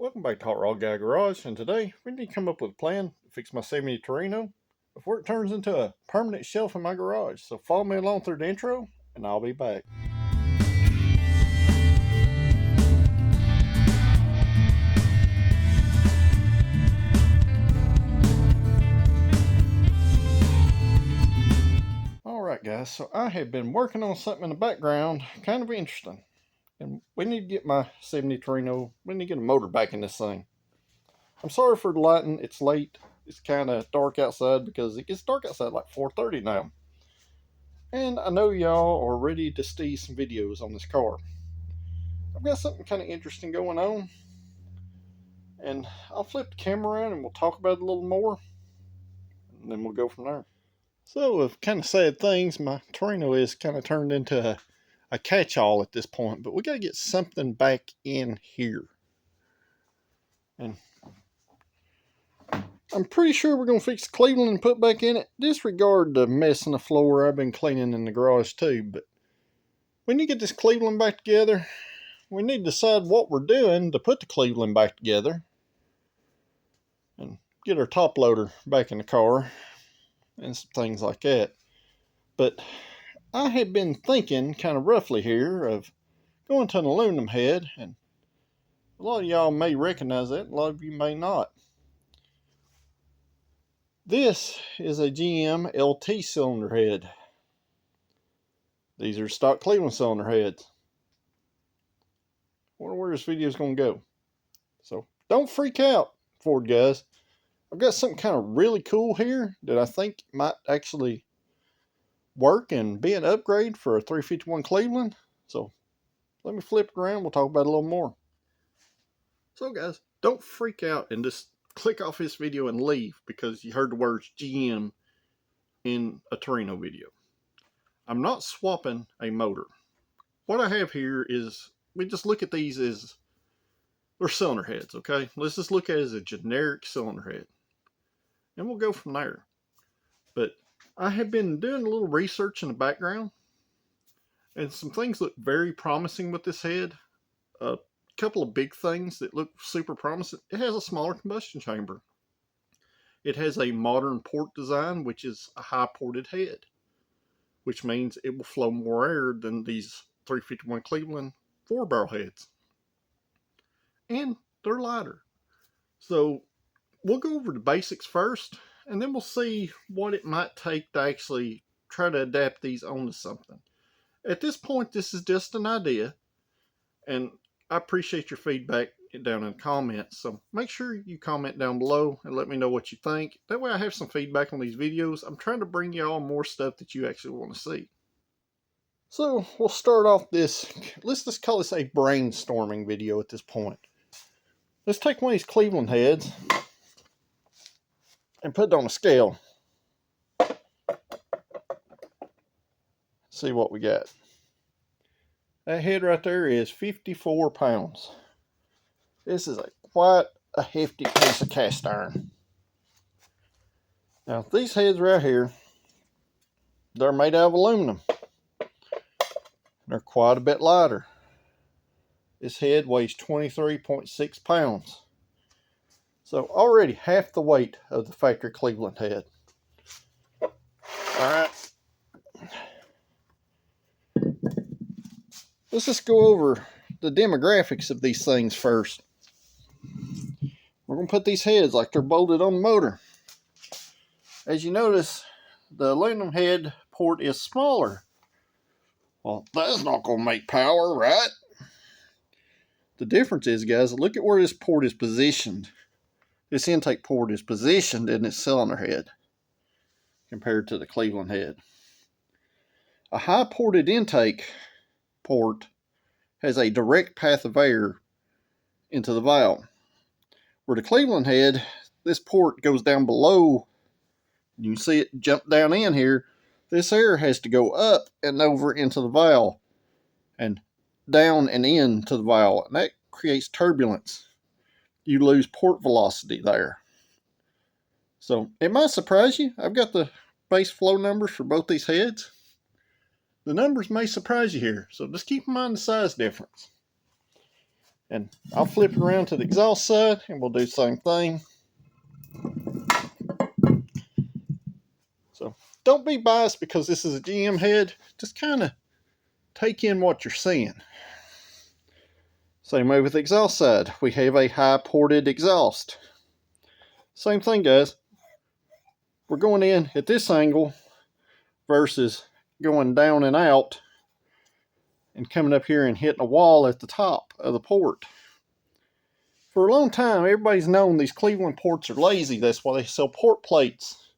Welcome back to Hot Rod Guy Garage, and today we need to come up with a plan to fix my 70 Torino before it turns into a permanent shelf in my garage. So follow me along through the intro, and I'll be back. Alright guys, so I have been working on something in the background, kind of interesting. And we need to get my 70 Torino, we need to get a motor back in this thing. I'm sorry for the lighting, it's late. It's kind of dark outside because it gets dark outside like 4:30 now. And I know y'all are ready to see some videos on this car. I've got something kind of interesting going on. And I'll flip the camera around and we'll talk about it a little more. And then we'll go from there. So, of kind of sad things, my Torino is kind of turned into a catch-all at this point. But we got to get something back in here. And I'm pretty sure we're going to fix the Cleveland and put back in it. Disregard the mess on the floor I've been cleaning in the garage too. But we need to get this Cleveland back together. We need to decide what we're doing to put the Cleveland back together. And get our top loader back in the car. And some things like that. But I had been thinking kind of roughly here of going to an aluminum head. And a lot of y'all may recognize that. A lot of you may not. This is a GM LT cylinder head. These are stock Cleveland cylinder heads. I wonder where this video is going to go. So don't freak out, Ford guys. I've got something kind of really cool here that I think might actually work and be an upgrade for a 351 Cleveland. So let me flip it around. We'll talk about it a little more. So guys, don't freak out and just click off this video and leave because you heard the words GM in a Torino video. I'm not swapping a motor. What I have here is, we just look at these as they're cylinder heads, okay? Let's just look at it as a generic cylinder head. And we'll go from there. But I have been doing a little research in the background. And some things look very promising with this head. A couple of big things that look super promising. It has a smaller combustion chamber. It has a modern port design, which is a high ported head. Which means it will flow more air than these 351 Cleveland 4-barrel heads. And they're lighter. So we'll go over the basics first, and then we'll see what it might take to actually try to adapt these onto something. At this point, this is just an idea, and I appreciate your feedback down in the comments. So make sure you comment down below and let me know what you think. That way I have some feedback on these videos. I'm trying to bring y'all more stuff that you actually want to see. So we'll start off this, let's just call this a brainstorming video at this point. Let's take one of these Cleveland heads and put it on a scale. See what we got. That head right there is 54 pounds. This is quite a hefty piece of cast iron. Now these heads right here, they're made out of aluminum. They're quite a bit lighter. This head weighs 23.6 pounds. So already half the weight of the factory Cleveland head. Alright. Let's just go over the demographics of these things first. We're going to put these heads like they're bolted on the motor. As you notice, the aluminum head port is smaller. Well, that's not going to make power, right? The difference is, guys, look at where this port is positioned. This intake port is positioned in its cylinder head compared to the Cleveland head. A high ported intake port has a direct path of air into the valve. Where the Cleveland head, this port goes down below. You can see it jump down in here. This air has to go up and over into the valve and down and into the valve. And that creates turbulence. You lose port velocity there. So it might surprise you. I've got the base flow numbers for both these heads. The numbers may surprise you here. So just keep in mind the size difference. And I'll flip it around to the exhaust side and we'll do the same thing. So don't be biased because this is a GM head. Just kind of take in what you're seeing. Same way with the exhaust side. We have a high ported exhaust. Same thing, guys. We're going in at this angle versus going down and out and coming up here and hitting a wall at the top of the port. For a long time, everybody's known these Cleveland ports are lazy. That's why they sell port plates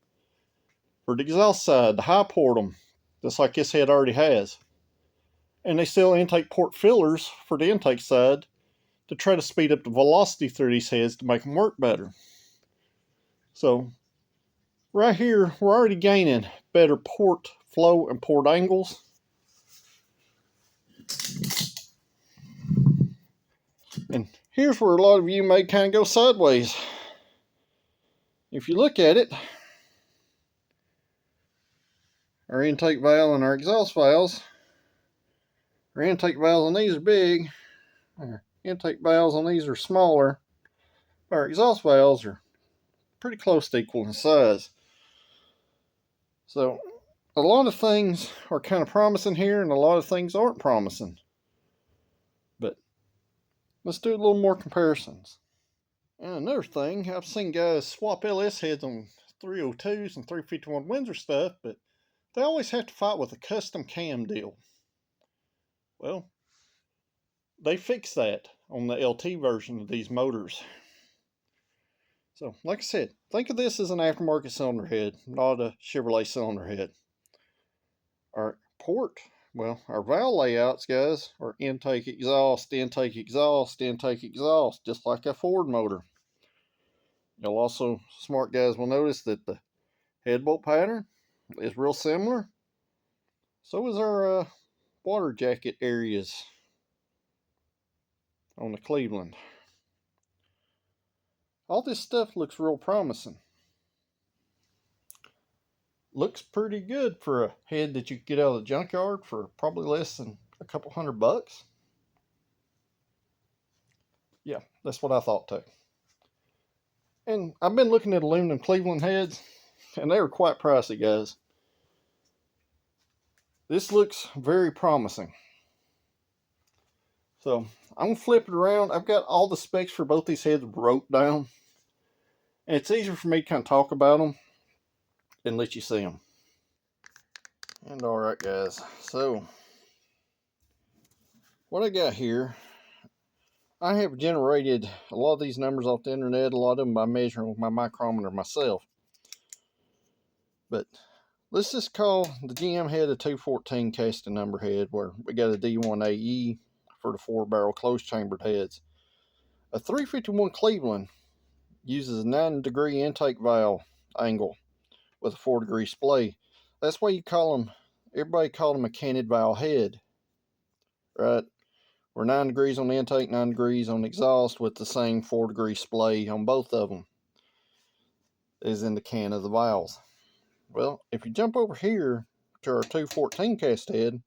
for the exhaust side to high port them, just like this head already has. And they sell intake port fillers for the intake side to try to speed up the velocity through these heads to make them work better. So right here, we're already gaining better port flow and port angles. And here's where a lot of you may kind of go sideways. If you look at it, our intake valve and our exhaust valves, our intake valves on these are big, our intake valves on these are smaller, our exhaust valves are pretty close to equal in size. So a lot of things are kind of promising here and a lot of things aren't promising. But let's do a little more comparisons. And another thing, I've seen guys swap LS heads on 302s and 351 Windsor stuff, but they always have to fight with a custom cam deal. Well, they fixed that on the LT version of these motors. So, like I said, think of this as an aftermarket cylinder head, not a Chevrolet cylinder head. Our port, well, our valve layouts, guys, are intake, exhaust, intake, exhaust, intake, exhaust, just like a Ford motor. You'll also, smart guys will notice that the head bolt pattern is real similar. So is our water jacket areas on the Cleveland. All this stuff looks real promising. Looks pretty good for a head that you could get out of the junkyard for probably less than a couple $100. Yeah, that's what I thought too. And I've been looking at aluminum Cleveland heads, and they were quite pricey, guys. This looks very promising. So I'm gonna flip it around. I've got all the specs for both these heads wrote down, and it's easier for me to kind of talk about them and let you see them. And all right, guys. So what I got here, I have generated a lot of these numbers off the internet, a lot of them by measuring with my micrometer myself. But let's just call the GM head a 214 casting number head, where we got a D1AE for the 4-barrel closed chambered heads. A 351 Cleveland uses a 9-degree intake valve angle with a 4-degree splay. That's why you call them, everybody call them a canted valve head, right? We're 9 degrees on the intake, 9 degrees on the exhaust with the same 4-degree splay on both of them as in the can of the valves. Well, if you jump over here to our 214 cast head,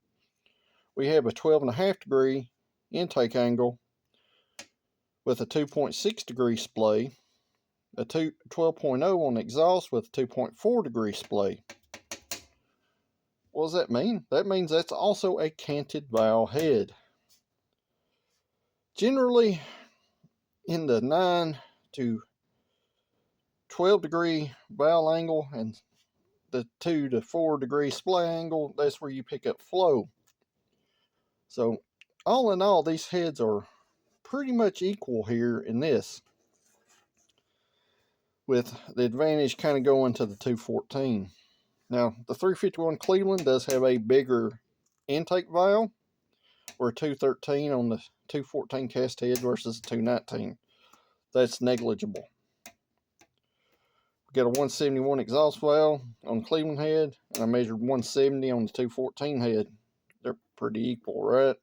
we have a 12.5 degree intake angle with a 2.6 degree splay, a 12.0 on the exhaust with a 2.4 degree splay. What does that mean? That means that's also a canted valve head. Generally, in the 9 to 12 degree valve angle and the 2 to 4 degree splay angle, that's where you pick up flow. So all in all, these heads are pretty much equal here in this, with the advantage kind of going to the 214. Now the 351 Cleveland does have a bigger intake valve, or a 213 on the 214 cast head versus 219. That's negligible. We got a 171 exhaust valve on the Cleveland head, and I measured 170 on the 214 head. They're pretty equal, right?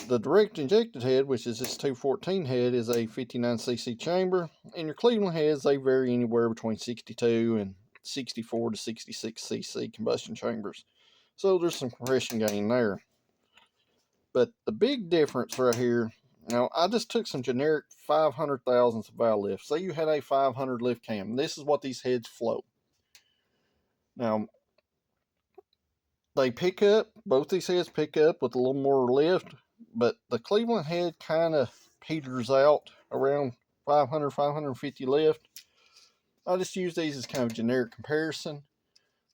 The direct injected head, which is this 214 head, is a 59cc chamber, and your Cleveland heads, they vary anywhere between 62 and 64 to 66cc combustion chambers. So there's some compression gain there. But the big difference right here, now I just took some generic 500 thousandths of valve lift. Say you had a 500 lift cam. This is what these heads float. Now, they pick up, both these heads pick up with a little more lift, but the Cleveland head kind of peters out around 500, 550 lift. I just use these as kind of generic comparison.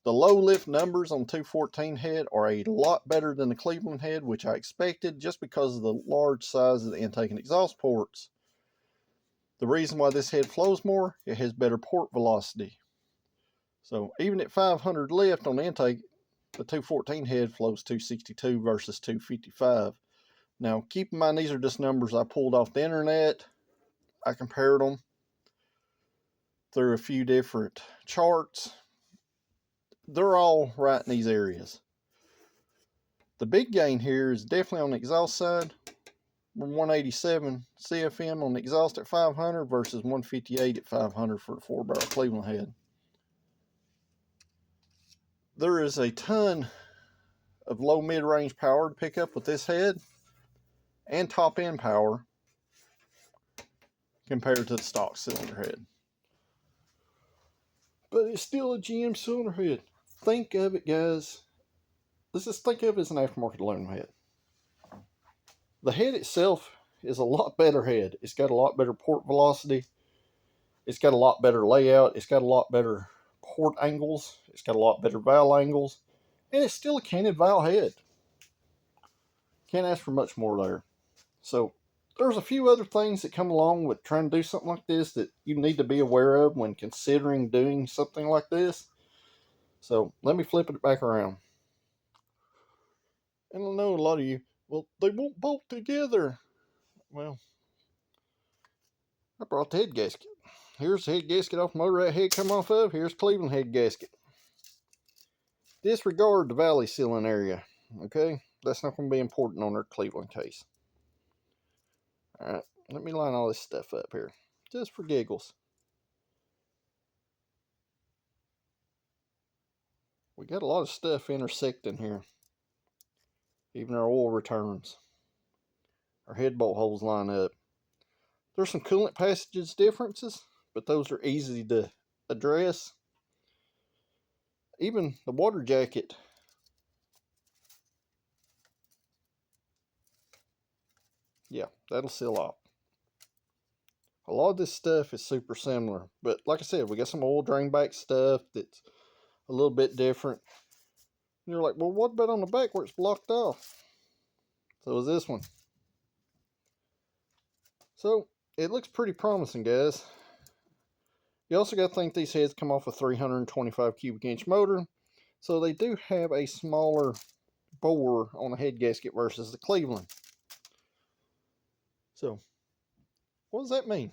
The low lift numbers on 214 head are a lot better than the Cleveland head, which I expected just because of the large size of the intake and exhaust ports. The reason why this head flows more, it has better port velocity. So even at 500 lift on the intake, the 214 head flows 262 versus 255. Now keep in mind these are just numbers I pulled off the internet. I compared them through a few different charts. They're all right in these areas. The big gain here is definitely on the exhaust side. 187 CFM on the exhaust at 500 versus 158 at 500 for the 4-barrel Cleveland head. There is a ton of low mid-range power to pick up with this head and top end power compared to the stock cylinder head. But it's still a GM cylinder head. Think of it, guys. Let's just think of it as an aftermarket aluminum head. The head itself is a lot better head. It's got a lot better port velocity. It's got a lot better layout. It's got a lot better port angles. It's got a lot better valve angles. And it's still a canted valve head. Can't ask for much more there. So there's a few other things that come along with trying to do something like this that you need to be aware of when considering doing something like this. So let me flip it back around. And I know a lot of you, well, they won't bolt together. Well, I brought the head gasket. Here's the head gasket off motor that head come off of. Here's Cleveland head gasket. Disregard the valley sealing area. Okay? That's not going to be important on our Cleveland case. Alright, let me line all this stuff up here. Just for giggles. We got a lot of stuff intersecting here. Even our oil returns. Our head bolt holes line up. There's some coolant passages differences, but those are easy to address. Even the water jacket. Yeah, that'll seal off. A lot of this stuff is super similar, but like I said, we got some oil drain back stuff that's a little bit different. And you're like, well, what about on the back where it's blocked off? So is this one. So it looks pretty promising, guys. You also got to think these heads come off a 325 cubic inch motor, so they do have a smaller bore on the head gasket versus the Cleveland. So what does that mean?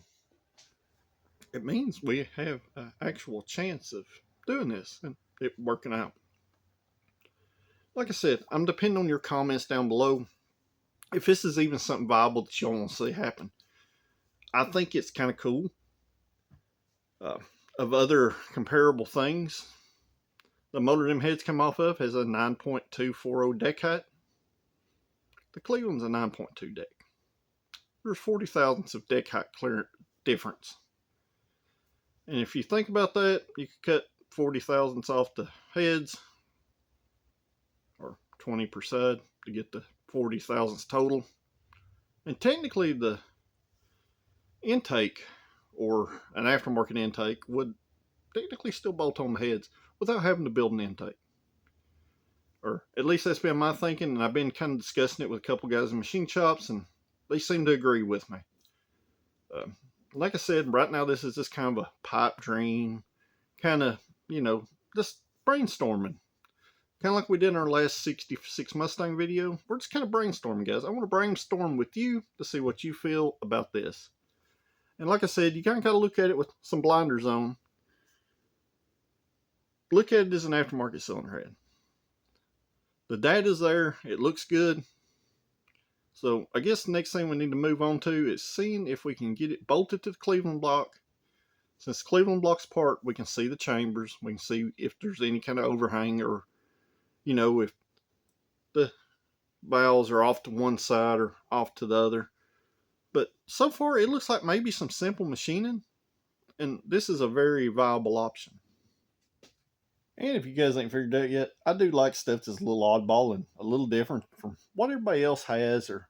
It means we have an actual chance of doing this and it working out. Like I said, I'm depending on your comments down below. If this is even something viable that y'all want to see happen. I think it's kind of cool. Of other comparable things, the motor them heads come off of has a 9.240 deck height. The Cleveland's a 9.2 deck. There's 40 thousandths of deck height clearance difference. And if you think about that, you could cut 40 thousandths off the heads, or 20 per side to get the 40 thousandths total. And technically the intake, or an aftermarket intake, would technically still bolt on the heads without having to build an intake. Or at least that's been my thinking, and I've been kind of discussing it with a couple guys in machine shops, and they seem to agree with me. Like I said, right now this is just kind of a pipe dream, kind of, just brainstorming. Kind of like we did in our last 66 Mustang video. We're just kind of brainstorming, guys. I want to brainstorm with you to see what you feel about this. And like I said, you kind of got to look at it with some blinders on. Look at it as an aftermarket cylinder head. The data's there. It looks good. So I guess the next thing we need to move on to is seeing if we can get it bolted to the Cleveland block. Since the Cleveland block's apart, we can see the chambers. We can see if there's any kind of overhang, or, if the valves are off to one side or off to the other. But so far, it looks like maybe some simple machining, and this is a very viable option. And if you guys ain't figured out yet, I do like stuff that's a little oddball and a little different from what everybody else has, or,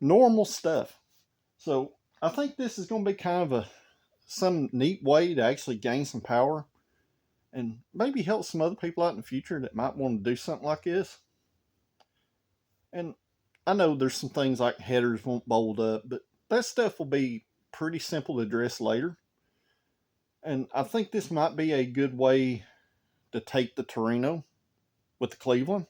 normal stuff. So I think this is going to be kind of some neat way to actually gain some power and maybe help some other people out in the future that might want to do something like this. And I know there's some things like headers won't bolt up, but that stuff will be pretty simple to address later. And I think this might be a good way to take the Torino with the Cleveland,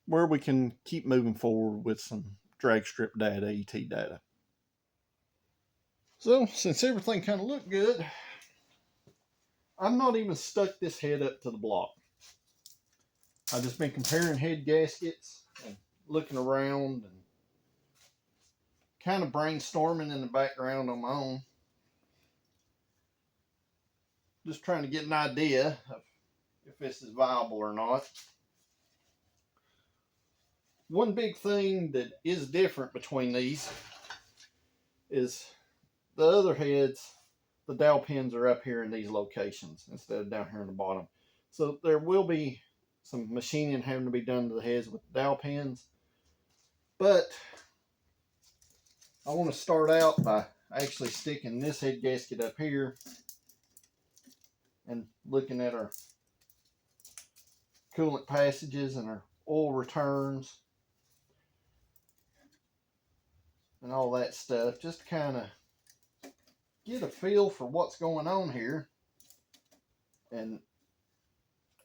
where we can keep moving forward with some drag strip data, ET data. So since everything kind of looked good, I've not even stuck this head up to the block. I've just been comparing head gaskets and looking around and kind of brainstorming in the background on my own. Just trying to get an idea of if this is viable or not. One big thing that is different between these is the other heads, the dowel pins are up here in these locations instead of down here in the bottom. So there will be some machining having to be done to the heads with the dowel pins. But I want to start out by actually sticking this head gasket up here and looking at our coolant passages and our oil returns and all that stuff, just to kind of get a feel for what's going on here. And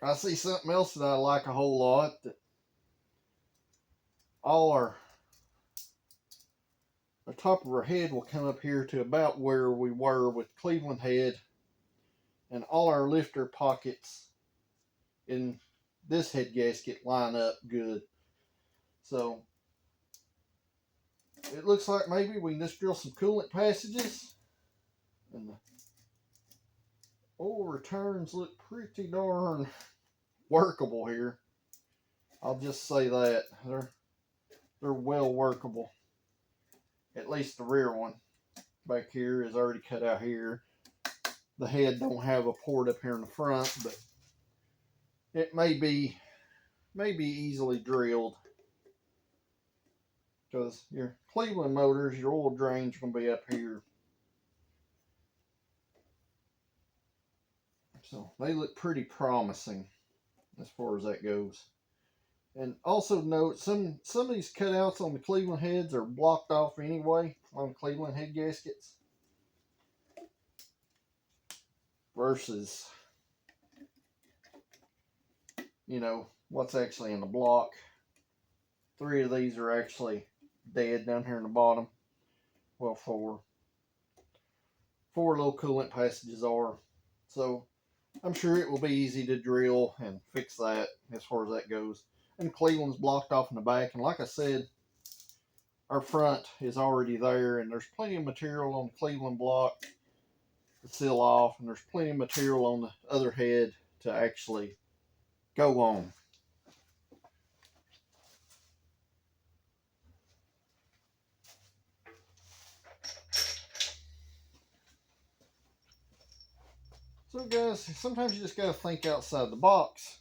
I see something else that I like a whole lot, that all the top of our head will come up here to about where we were with Cleveland head, and all our lifter pockets in this head gasket line up good. So it looks like maybe we can just drill some coolant passages, and the oil returns look pretty darn workable here. I'll just say that they're well workable. At least the rear one back here is already cut out here. The head don't have a port up here in the front, but it may be easily drilled, because your Cleveland motors, your oil drains are going to be up here. So they look pretty promising as far as that goes. And also note, some of these cutouts on the Cleveland heads are blocked off anyway on Cleveland head gaskets, versus, what's actually in the block. 3 of these are actually dead down here in the bottom. Well, 4 little coolant passages are. So I'm sure it will be easy to drill and fix that as far as that goes. And Cleveland's blocked off in the back, and like I said, our front is already there, and there's plenty of material on the Cleveland block to seal off, and there's plenty of material on the other head to actually go on. So guys, sometimes you just got to think outside the box.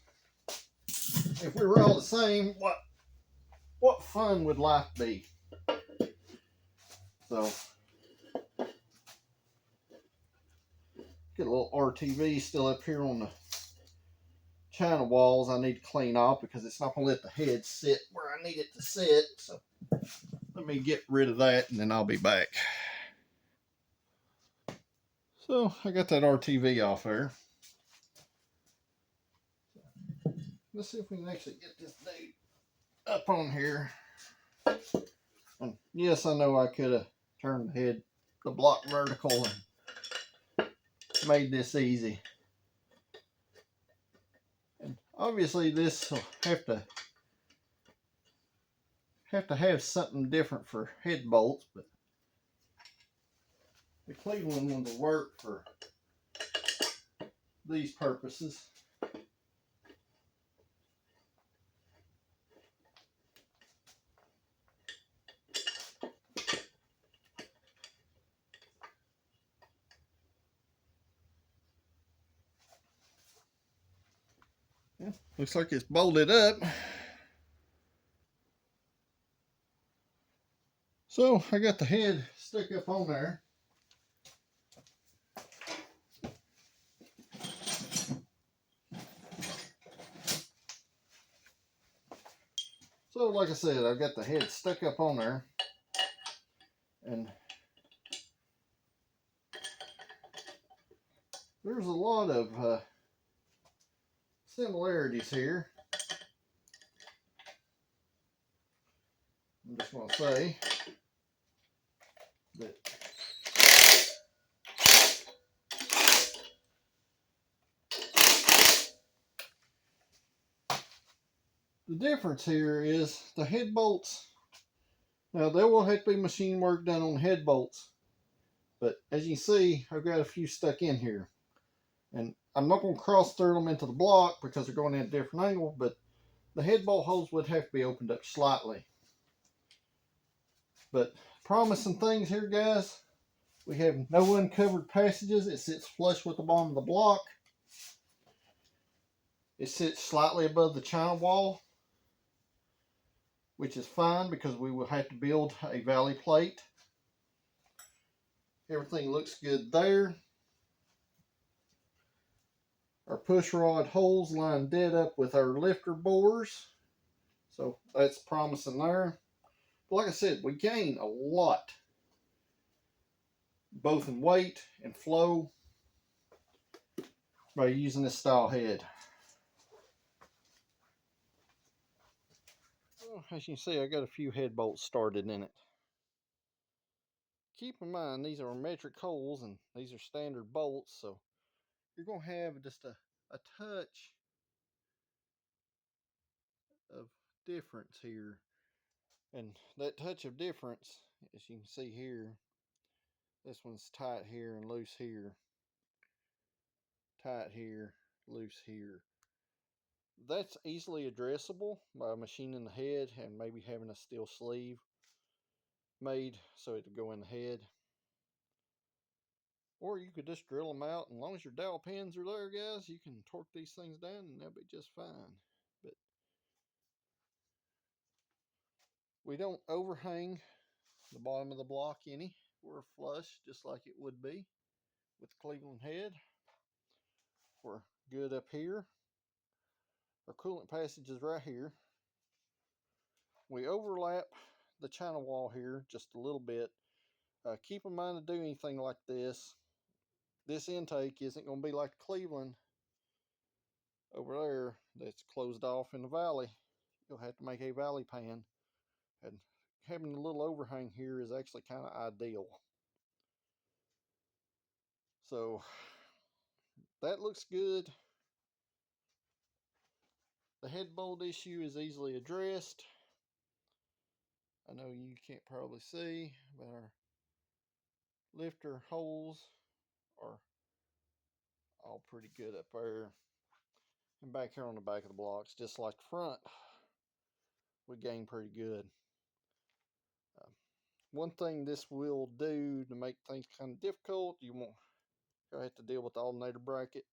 If we were all the same, what fun would life be? So, get a little RTV still up here on the China walls I need to clean off, because it's not going to let the head sit where I need it to sit. So let me get rid of that, and then I'll be back. So I got that RTV off there. Let's see if we can actually get this dude up on here. And yes, I know I could have turned the block vertical and made this easy. And obviously this will have to have something different for head bolts, but the Cleveland ones will work for these purposes. Looks like it's bolted up. So I got the head stuck up on there. So like I said, I've got the head stuck up on there, and there's a lot of similarities here. I'm just going to say that the difference here is the head bolts. Now there will have to be machine work done on head bolts, but as you see, I've got a few stuck in here, and I'm not going to cross through them into the block because they're going in a different angle, but the head bolt holes would have to be opened up slightly. But promising things here, guys. We have no uncovered passages. It sits flush with the bottom of the block. It sits slightly above the china wall, which is fine because we will have to build a valley plate. Everything looks good there. Our push rod holes line dead up with our lifter bores, so that's promising there. But like I said, we gain a lot, both in weight and flow, by using this style head. Well, as you can see, I got a few head bolts started in it. Keep in mind, these are metric holes and these are standard bolts, so you're going to have just a touch of difference here. And that touch of difference, as you can see here, this one's tight here and loose here. Tight here, loose here. That's easily addressable by machining the head and maybe having a steel sleeve made so it would go in the head. Or you could just drill them out, and as long as your dowel pins are there, guys, you can torque these things down and they'll be just fine. But we don't overhang the bottom of the block any. We're flush just like it would be with the Cleveland head. We're good up here. Our coolant passage is right here. We overlap the china wall here just a little bit. Keep in mind to do anything like this. This intake isn't going to be like Cleveland over there that's closed off in the valley. You'll have to make a valley pan, and having a little overhang here is actually kind of ideal. So that looks good. The head bolt issue is easily addressed. I know you can't probably see, but our lifter holes are all pretty good up there. And back here on the back of the blocks, just like the front, we gain pretty good. One thing this will do to make things kind of difficult, you won't have to deal with the alternator bracket,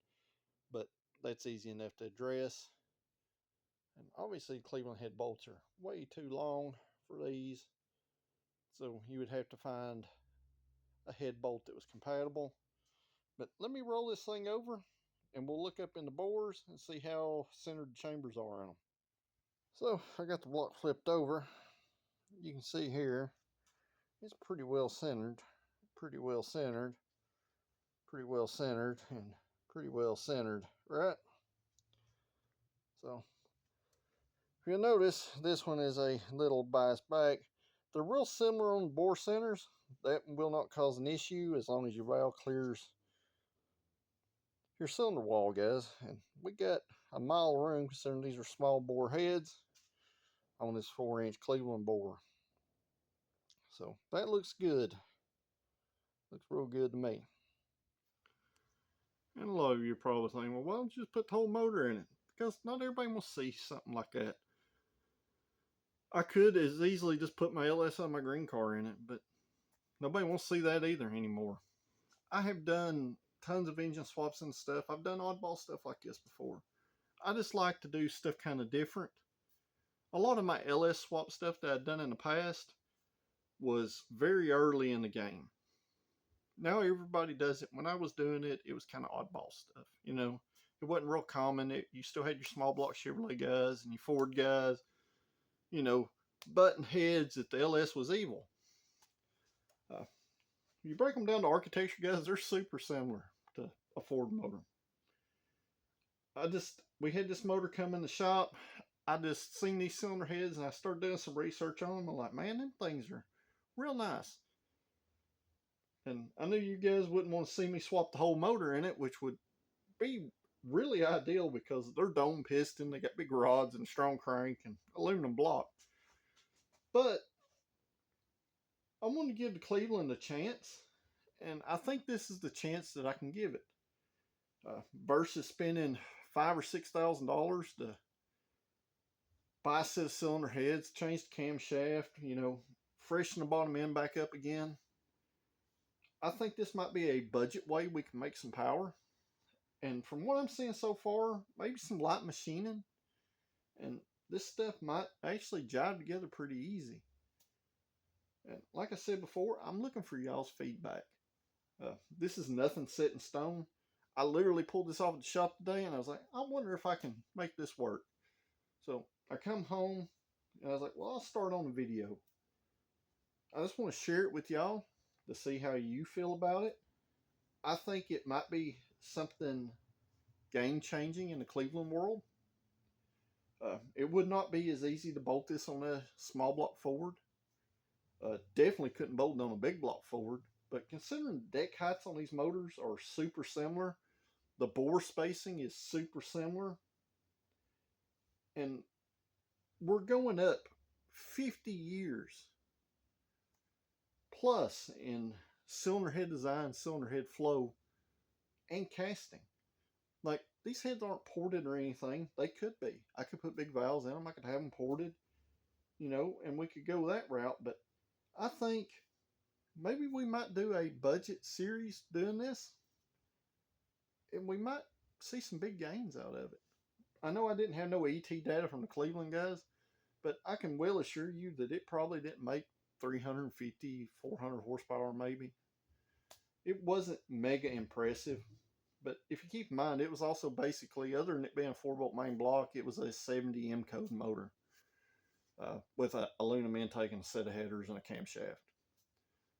but that's easy enough to address. And obviously Cleveland head bolts are way too long for these, so you would have to find a head bolt that was compatible. But let me roll this thing over and we'll look up in the bores and see how centered the chambers are in them. So I got the block flipped over. You can see here it's pretty well centered, pretty well centered, pretty well centered, and pretty well centered, right? So if you'll notice, this one is a little biased back. They're real similar on bore centers. That will not cause an issue as long as your valve clears your cylinder wall, guys. And we got a mile of room considering these are small bore heads on this 4-inch Cleveland bore. So that looks good. Looks real good to me. And a lot of you are probably thinking, well, why don't you just put the whole motor in it? Because not everybody will see something like that. I could as easily just put my LS on my green car in it, but nobody wants to see that either anymore. I have done tons of engine swaps and stuff. I've done oddball stuff like this before. I just like to do stuff kind of different. A lot of my LS swap stuff that I'd done in the past was very early in the game. Now everybody does it. When I was doing it, it was kind of oddball stuff. You know, it wasn't real common. You still had your small block Chevrolet guys and your Ford guys, you know, button heads that the LS was evil. You break them down to architecture guys, they're super similar to a Ford motor. We had this motor come in the shop. I just seen these cylinder heads and I started doing some research on them. I'm like, man, them things are real nice. And I knew you guys wouldn't want to see me swap the whole motor in it, which would be really ideal because they're dome piston, they got big rods and strong crank and aluminum block. But I want to give the Cleveland a chance, and I think this is the chance that I can give it. Versus spending $5,000 or $6,000 to buy a set of cylinder heads, change the camshaft, you know, freshen the bottom end back up again. I think this might be a budget way we can make some power. And from what I'm seeing so far, maybe some light machining. And this stuff might actually jive together pretty easy. And like I said before, I'm looking for y'all's feedback. This is nothing set in stone. I literally pulled this off at the shop today and I was like, I wonder if I can make this work. So I come home and I was like, well, I'll start on the video. I just want to share it with y'all to see how you feel about it. I think it might be something game changing in the Cleveland world. It would not be as easy to bolt this on a small block Ford. Definitely couldn't bolt it on a big block Ford. But considering deck heights on these motors are super similar, the bore spacing is super similar, and we're going up 50 years plus in cylinder head design, cylinder head flow, and casting. Like, these heads aren't ported or anything. They could be. I could put big valves in them. I could have them ported, you know, and we could go that route. But I think maybe we might do a budget series doing this, and we might see some big gains out of it. I know I didn't have no ET data from the Cleveland guys, but I can well assure you that it probably didn't make 350, 400 horsepower maybe. It wasn't mega impressive, but if you keep in mind, it was also basically, other than it being a 4-bolt main block, it was a 70 M code motor with an aluminum intake and a set of headers and a camshaft.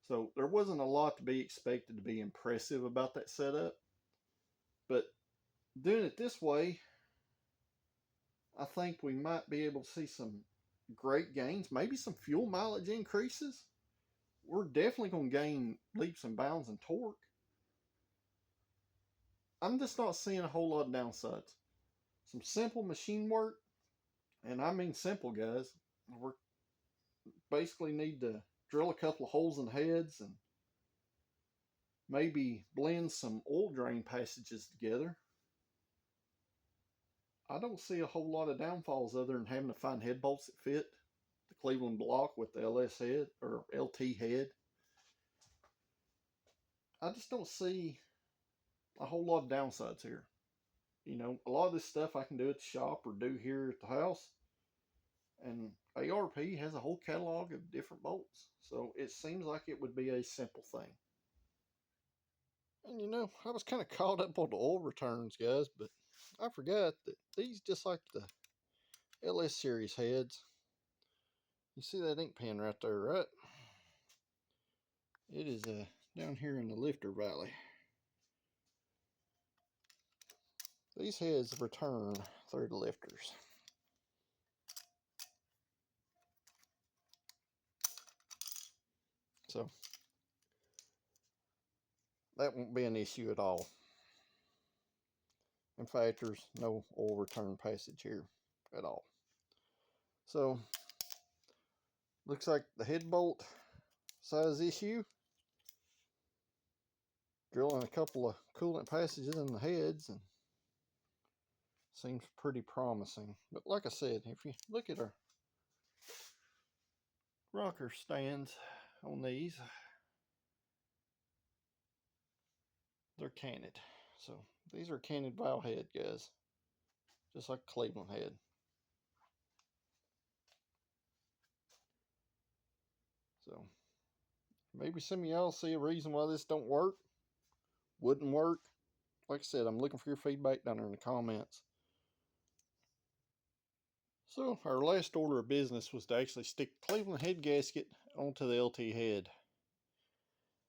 So there wasn't a lot to be expected to be impressive about that setup. But doing it this way, I think we might be able to see some great gains, maybe some fuel mileage increases. We're definitely going to gain leaps and bounds in torque. I'm just not seeing a whole lot of downsides. Some simple machine work, and I mean simple, guys. We basically need to drill a couple of holes in heads and maybe blend some oil drain passages together. I don't see a whole lot of downfalls other than having to find head bolts that fit the Cleveland block with the LS head or LT head. I just don't see a whole lot of downsides here. You know, a lot of this stuff I can do at the shop or do here at the house. And ARP has a whole catalog of different bolts. So it seems like it would be a simple thing. And you know, I was kind of caught up on the oil returns, guys, but I forgot that these, just like the LS series heads, you see that ink pen right there, right? It is down here in the lifter valley. These heads return through the lifters. So that won't be an issue at all. In fact, there's no oil return passage here at all. So looks like the head bolt size issue. Drilling a couple of coolant passages in the heads and seems pretty promising. But like I said, if you look at our rocker stands on these, they're canted. So these are canted valve head, guys. just like Cleveland had. So maybe some of y'all see a reason why this don't work, wouldn't work. Like I said, I'm looking for your feedback down there in the comments. So our last order of business was to actually stick the Cleveland head gasket onto the LT head.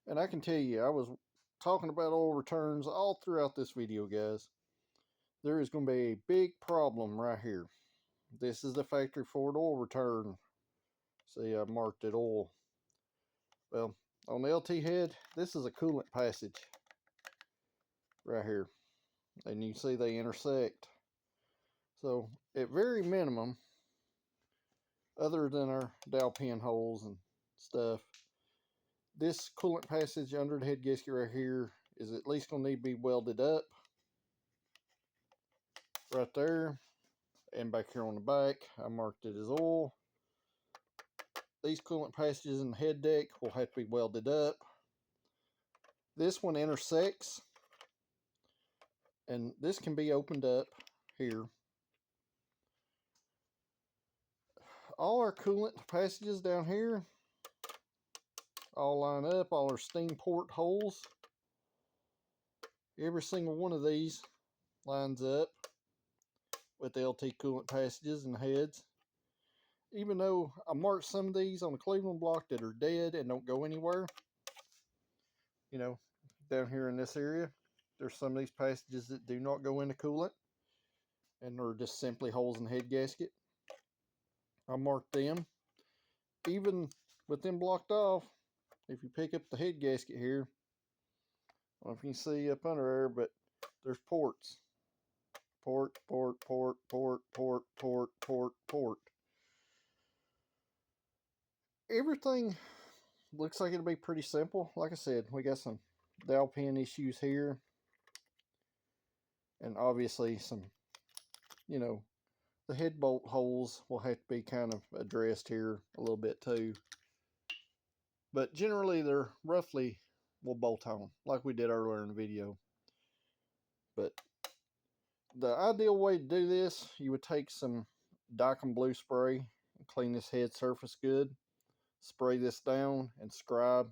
And I can tell you, I was talking about oil returns all throughout this video, guys. There is going to be a big problem right here. This is the factory Ford oil return. See, I marked it oil. Well, on the LT head, this is a coolant passage right here. And you see they intersect. So, at very minimum, other than our dowel pin holes and stuff, this coolant passage under the head gasket right here is at least going to need to be welded up. Right there. And back here on the back, I marked it as oil. These coolant passages in the head deck will have to be welded up. This one intersects. And this can be opened up here. All our coolant passages down here all line up. All our steam port holes. Every single one of these lines up with the LT coolant passages and heads. Even though I marked some of these on the Cleveland block that are dead and don't go anywhere, you know, down here in this area, there's some of these passages that do not go into coolant and they're just simply holes in the head gasket. I marked them. Even with them blocked off, if you pick up the head gasket here, I don't know if you can see up under there, but there's ports. Port, port, port, port, port, port, port, port. Everything looks like it'll be pretty simple. Like I said, we got some dowel pin issues here. And obviously some, you know, the head bolt holes will have to be kind of addressed here a little bit too. But generally they're roughly, we'll bolt on like we did earlier in the video. But the ideal way to do this, you would take some Dicom blue spray and clean this head surface good. Spray this down and scribe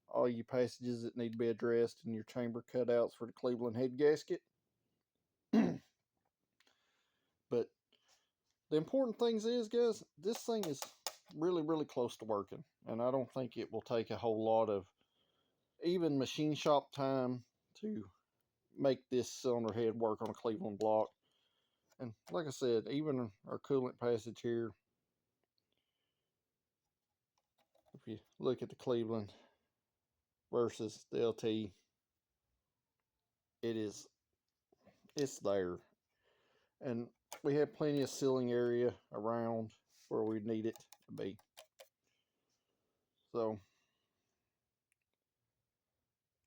all your passages that need to be addressed in your chamber cutouts for the Cleveland head gasket. But the important thing is, guys, this thing is really, really close to working. And I don't think it will take a whole lot of even machine shop time to make this cylinder head work on a Cleveland block. And like I said, even our coolant passage here, if you look at the Cleveland versus the LT, it's there. And we have plenty of sealing area around where we need it to be. So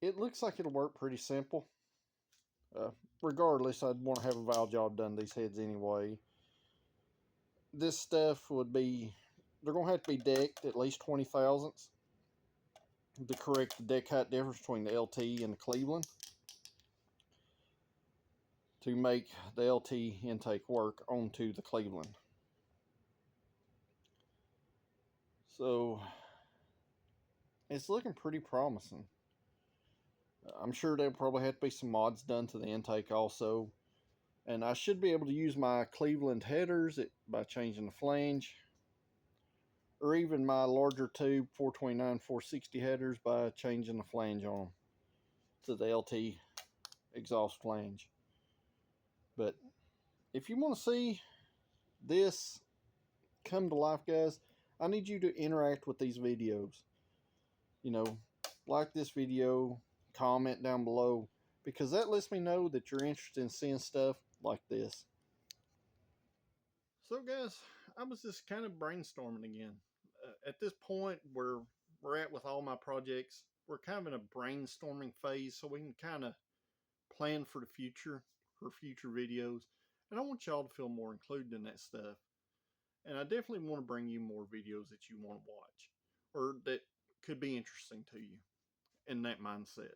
it looks like it'll work pretty simple. Regardless, I'd want to have a valve job done these heads anyway. This stuff would be, they're going to have to be decked at least 20 thousandths to correct the deck height difference between the LT and the Cleveland to make the LT intake work onto the Cleveland. So it's looking pretty promising. I'm sure there'll probably have to be some mods done to the intake also. And I should be able to use my Cleveland headers by changing the flange. Or even my larger tube 429, 460 headers by changing the flange on them to the LT exhaust flange. But if you want to see this come to life, guys, I need you to interact with these videos. You know, like this video, comment down below, because that lets me know that you're interested in seeing stuff like this. So guys, I was just kind of brainstorming again. At this point where we're at with all my projects, we're kind of in a brainstorming phase so we can kind of plan for the future, for future videos. And I want y'all to feel more included in that stuff. And I definitely want to bring you more videos that you want to watch or that could be interesting to you in that mindset.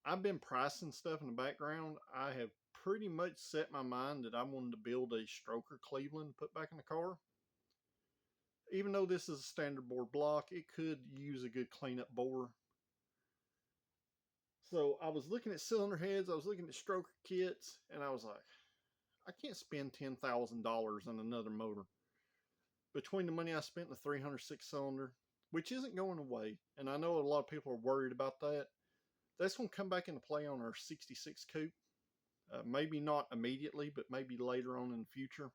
I've been pricing stuff in the background. I have pretty much set my mind that I wanted to build a stroker Cleveland put back in the car. Even though this is a standard bore block, it could use a good cleanup bore. So I was looking at cylinder heads, I was looking at stroker kits, and I was like, I can't spend $10,000 on another motor. Between the money I spent in the 306 cylinder, which isn't going away, and I know a lot of people are worried about that, that's going to come back into play on our 66 coupe. Maybe not immediately, but maybe later on in the future.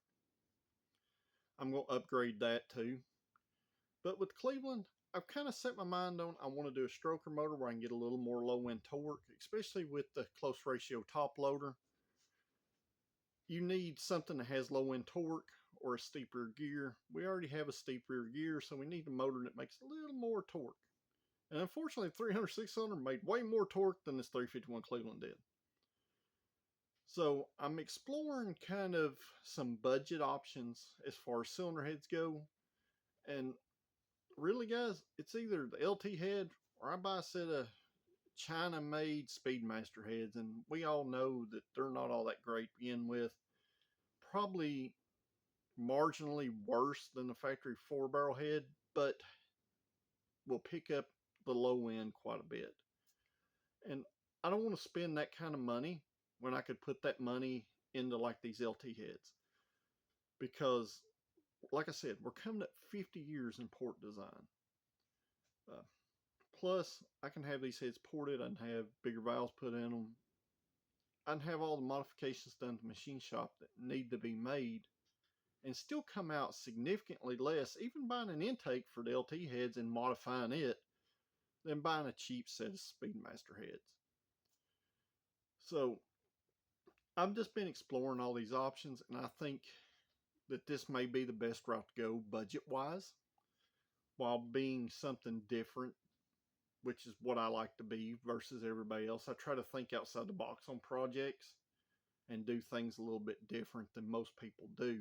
I'm going to upgrade that too. But with Cleveland, I've kind of set my mind on I want to do a stroker motor where I can get a little more low end torque, especially with the close ratio top loader. You need something that has low end torque or a steep rear gear. We already have a steep rear gear, so we need a motor that makes a little more torque. And unfortunately, the 306 cylinder made way more torque than this 351 Cleveland did. So I'm exploring kind of some budget options as far as cylinder heads go. And really, guys, it's either the LT head or I buy a set of China-made Speedmaster heads. And we all know that they're not all that great to begin with. Probably marginally worse than the factory 4-barrel head, but will pick up the low end quite a bit. And I don't want to spend that kind of money when I could put that money into like these LT heads. Because, like I said, we're coming up 50 years in port design. Plus, I can have these heads ported. I can have bigger valves put in them. I can have all the modifications done to the machine shop that need to be made and still come out significantly less, even buying an intake for the LT heads and modifying it, than buying a cheap set of Speedmaster heads. So I've just been exploring all these options, and I think that this may be the best route to go budget-wise, while being something different, which is what I like to be versus everybody else. I try to think outside the box on projects and do things a little bit different than most people do.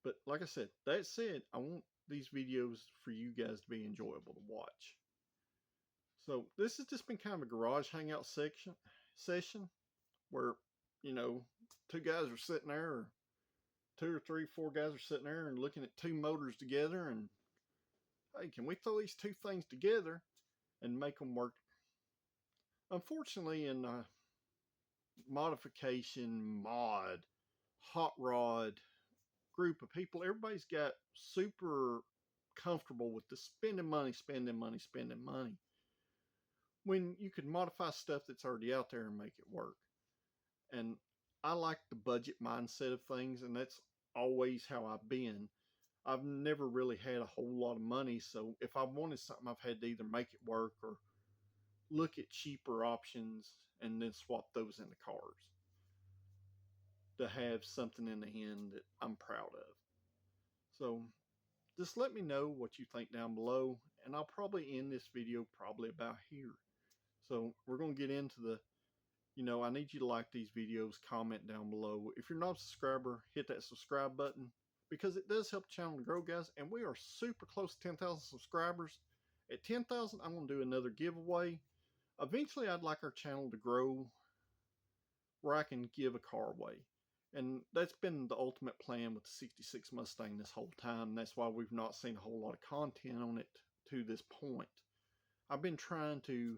But like I said, that said, I want these videos for you guys to be enjoyable to watch. So this has just been kind of a garage hangout session where, you know, two guys are sitting there, or two or three, four guys are sitting there and looking at two motors together, and hey, can we throw these two things together and make them work? Unfortunately, in modification, hot rod group of people, everybody's got super comfortable with the spending money, when you could modify stuff that's already out there and make it work. And I like the budget mindset of things, and that's always how I've been. I've never really had a whole lot of money, so if I wanted something, I've had to either make it work or look at cheaper options and then swap those into cars to have something in the end that I'm proud of. So just let me know what you think down below, and I'll probably end this video probably about here. So we're going to get into the, I need you to like these videos, comment down below. If you're not a subscriber, hit that subscribe button, because it does help the channel to grow, guys. And we are super close to 10,000 subscribers. At 10,000, I'm going to do another giveaway. Eventually, I'd like our channel to grow where I can give a car away. And that's been the ultimate plan with the 66 Mustang this whole time. That's why we've not seen a whole lot of content on it to this point. I've been trying to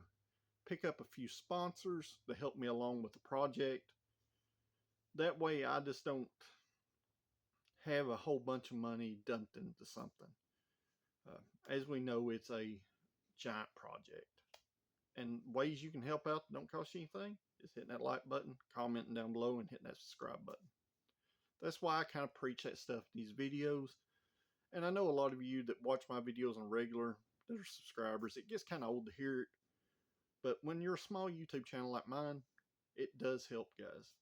pick up a few sponsors to help me along with the project. That way I just don't have a whole bunch of money dumped into something. As we know, it's a giant project. And ways you can help out that don't cost you anything is hitting that like button, commenting down below, and hitting that subscribe button. That's why I kind of preach that stuff in these videos. And I know a lot of you that watch my videos on regular, that are subscribers, it gets kind of old to hear it. But when you're a small YouTube channel like mine, it does help, guys.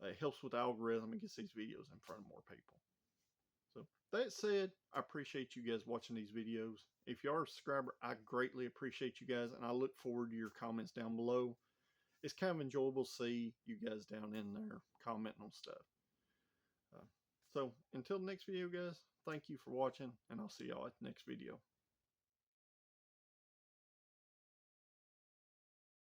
It helps with the algorithm and gets these videos in front of more people. So that said, I appreciate you guys watching these videos. If you are a subscriber, I greatly appreciate you guys, and I look forward to your comments down below. It's kind of enjoyable to see you guys down in there commenting on stuff. So until the next video, guys, thank you for watching, and I'll see y'all at the next video.